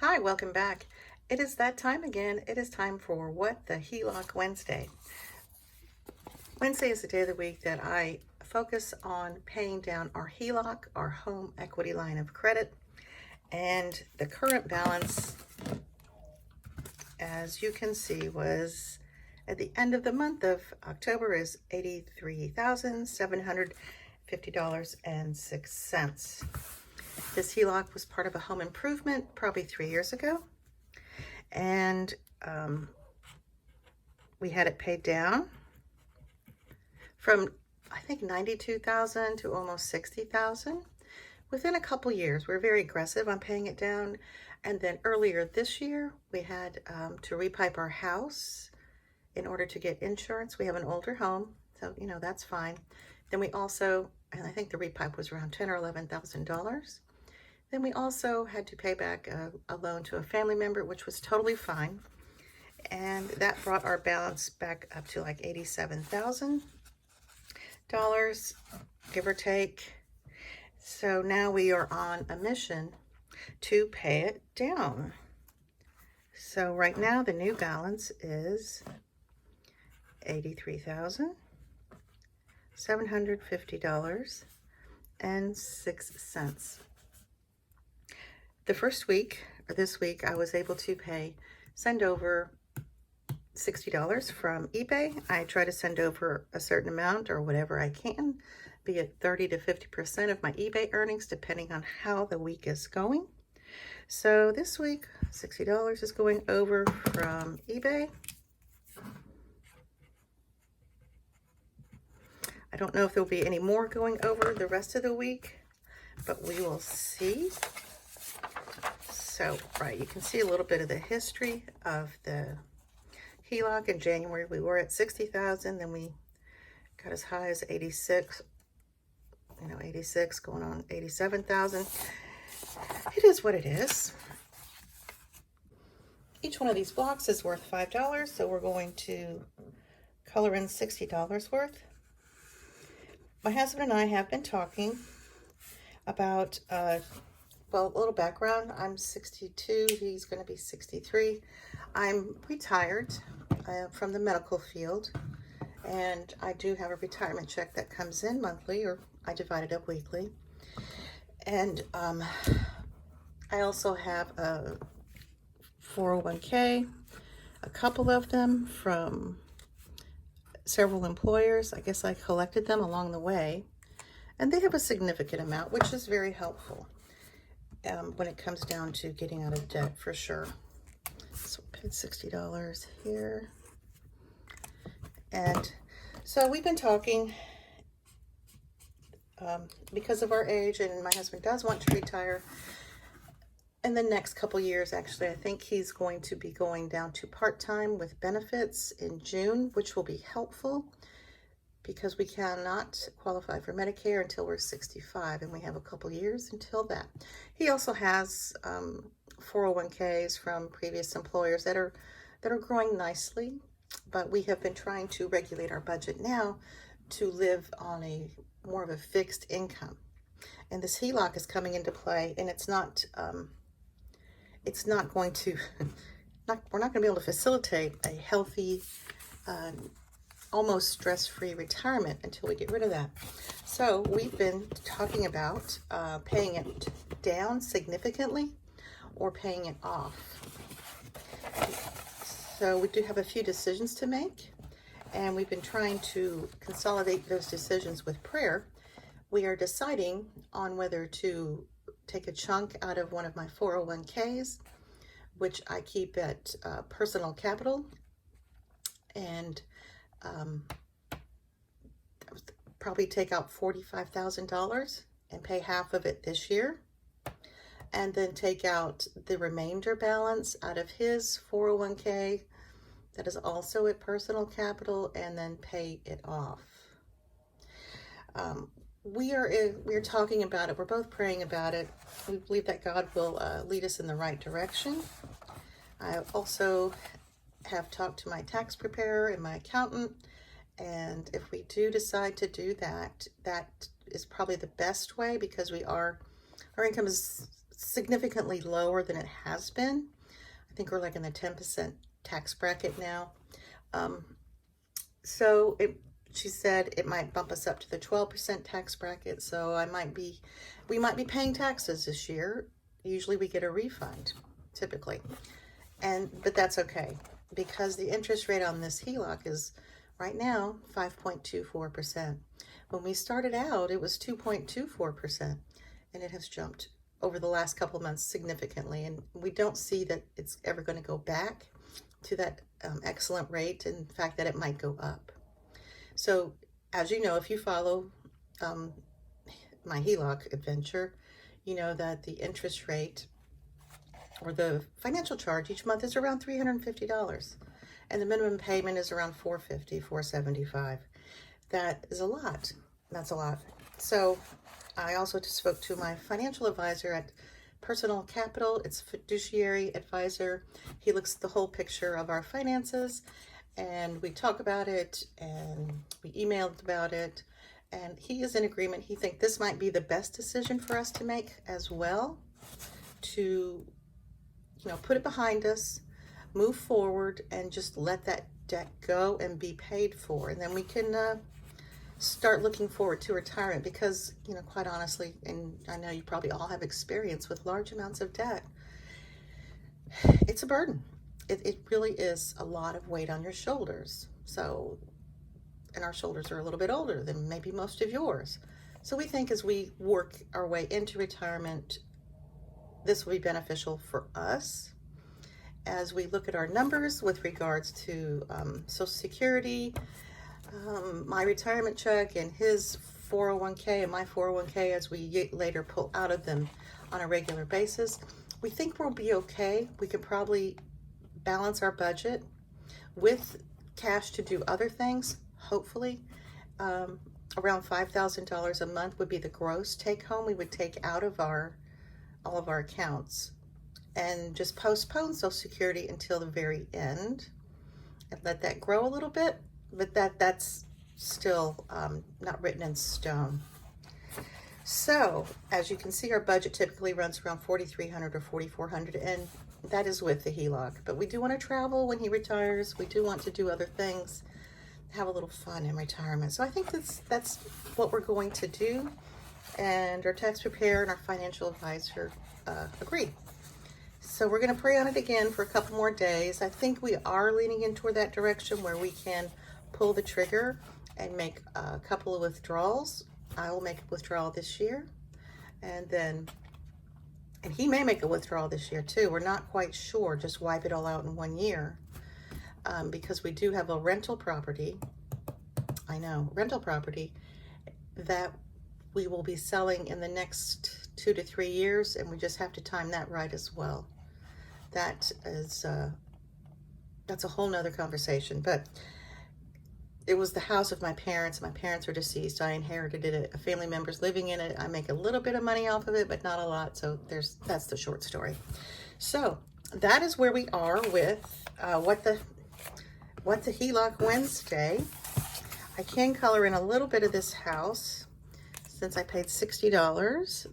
Hi, welcome back. It is that time again. It is time for What the HELOC Wednesday. Wednesday is the day of the week that I focus on paying down our HELOC, our home equity line of credit, and the current balance, as you can see, was at the end of the month of October is $83,750.06. This HELOC was part of a home improvement probably 3 years ago, and we had it paid down from I think 92,000 to almost 60,000 within a couple years. We're very aggressive on paying it down. And then earlier this year, we had to repipe our house in order to get insurance. We have an older home, so that's fine. Then we also, and I think the repipe was around $10,000 or $11,000. Then we also had to pay back a loan to a family member, which was totally fine. And that brought our balance back up to like $87,000, give or take. So now we are on a mission to pay it down. So right now the new balance is $83,750.06. The first week, or this week, I was able to send over $60 from eBay. I try to send over a certain amount or whatever I can, be it 30 to 50% of my eBay earnings, depending on how the week is going. So this week, $60 is going over from eBay. I don't know if there'll be any more going over the rest of the week, but we will see. So, right, you can see a little bit of the history of the HELOC. In January, we were at 60,000, then we got as high as 86, 86 going on 87,000. It is what it is. Each one of these blocks is worth $5, so we're going to color in $60 worth. My husband and I have been talking about well, a little background. I'm 62. He's going to be 63. I'm retired from the medical field, and I do have a retirement check that comes in monthly, or I divide it up weekly. And I also have a 401k, a couple of them from several employers. I guess I collected them along the way, and they have a significant amount, which is very helpful when it comes down to getting out of debt, for sure. So I paid $60 here. And so we've been talking because of our age, and my husband does want to retire in the next couple years. Actually, I think he's going to be going down to part-time with benefits in June, which will be helpful because we cannot qualify for Medicare until we're 65, and we have a couple years until that. He also has 401ks from previous employers that are growing nicely, but we have been trying to regulate our budget now to live on a more of a fixed income. And this HELOC is coming into play, and it's not going to we're not going to be able to facilitate a healthy almost stress-free retirement until we get rid of that. So we've been talking about paying it down significantly or paying it off. So we do have a few decisions to make, and we've been trying to consolidate those decisions with prayer. We are deciding on whether to take a chunk out of one of my 401ks, which I keep at personal capital, and probably take out $45,000 and pay half of it this year, and then take out the remainder balance out of his 401k that is also at personal capital, and then pay it off. We are talking about it. We're both praying about it. We believe that God will lead us in the right direction. I also have talked to my tax preparer and my accountant, and if we do decide to do that, that is probably the best way, because our income is significantly lower than it has been. I think we're like in the 10% tax bracket now. So she said it might bump us up to the 12% tax bracket. So we might be paying taxes this year. Usually we get a refund, typically. But that's okay, because the interest rate on this HELOC is right now 5.24%. When we started out, it was 2.24%, and it has jumped over the last couple of months significantly. And we don't see that it's ever going to go back to that excellent rate. In fact, that it might go up. So as you know, if you follow my HELOC adventure, you know that the interest rate or the financial charge each month is around $350, and the minimum payment is around $450, $475. That is a lot. That's a lot. So I also spoke to my financial advisor at Personal Capital. It's fiduciary advisor. He looks at the whole picture of our finances, and we talk about it, and we emailed about it, and he is in agreement. He thinks this might be the best decision for us to make as well, to put it behind us, move forward, and just let that debt go and be paid for. And then we can start looking forward to retirement, because, quite honestly, and I know you probably all have experience with large amounts of debt, it's a burden. It really is a lot of weight on your shoulders. So, and our shoulders are a little bit older than maybe most of yours. So we think as we work our way into retirement, this will be beneficial for us as we look at our numbers with regards to Social Security, my retirement check, and his 401k and my 401k as we later pull out of them on a regular basis. We think we'll be okay. We can probably balance our budget with cash to do other things, hopefully. Around $5,000 a month would be the gross take home we would take out of all of our accounts, and just postpone Social Security until the very end and let that grow a little bit. But that's still not written in stone. So as you can see, our budget typically runs around $4,300 or $4,400, and that is with the HELOC. But we do want to travel when he retires. We do want to do other things, have a little fun in retirement. So I think that's what we're going to do, and our tax preparer and our financial advisor agree. So we're going to pray on it again for a couple more days. I think we are leaning in toward that direction where we can pull the trigger and make a couple of withdrawals. I will make a withdrawal this year, and he may make a withdrawal this year too. We're not quite sure. Just wipe it all out in 1 year, because we do have a rental property. Rental property that we will be selling in the next 2 to 3 years, and we just have to time that right as well. That is that's a whole nother conversation. But it was the house of my parents. My parents are deceased. I inherited it. A family member's living in it. I make a little bit of money off of it, but not a lot. So that's the short story. So that is where we are with what the HELOC Wednesday. I can color in a little bit of this house since I paid $60.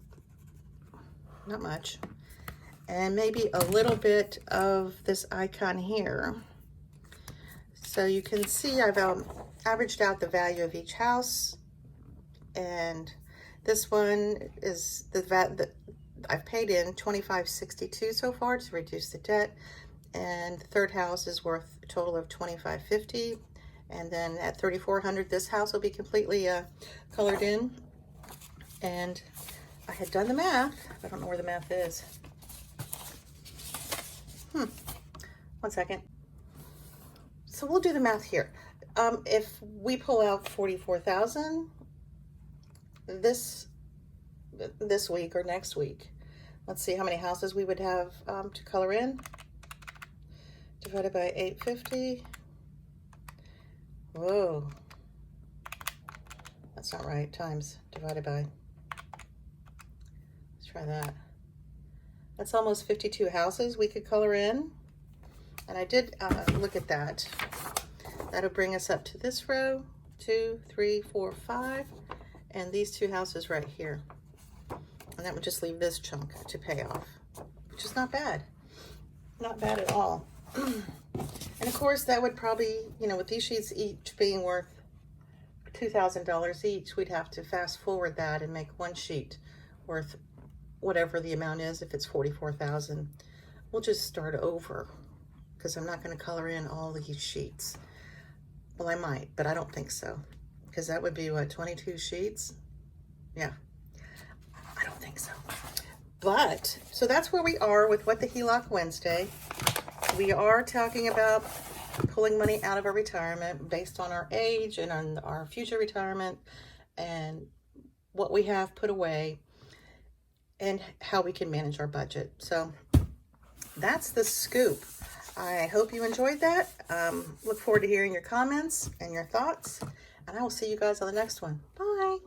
Not much. And maybe a little bit of this icon here. So you can see I've averaged out the value of each house, and this one is the I've paid in $25.62 so far to reduce the debt, and the third house is worth a total of $25.50, and then at $3,400 this house will be completely colored in. And I had done the math. I don't know where the math is. 1 second. So we'll do the math here. If we pull out $44,000 this week or next week, let's see how many houses we would have to color in. Divided by 850. Whoa, that's not right. Times divided by. Let's try that. That's almost 52 houses we could color in. And I did look at that. That'll bring us up to this row, 2, 3, 4, 5, and these two houses right here. And that would just leave this chunk to pay off, which is not bad. Not bad at all. And of course, that would probably, you know, with these sheets each being worth $2,000 each, we'd have to fast forward that and make one sheet worth whatever the amount is. If it's $44,000, we'll just start over, because I'm not going to color in all these sheets. Well, I might, but I don't think so, because that would be what, 22 sheets? Yeah, I don't think so. But so that's where we are with What the HELOC Wednesday. We are talking about pulling money out of our retirement based on our age and on our future retirement and what we have put away and how we can manage our budget. So that's the scoop. I hope you enjoyed that. Look forward to hearing your comments and your thoughts, and I will see you guys on the next one. Bye.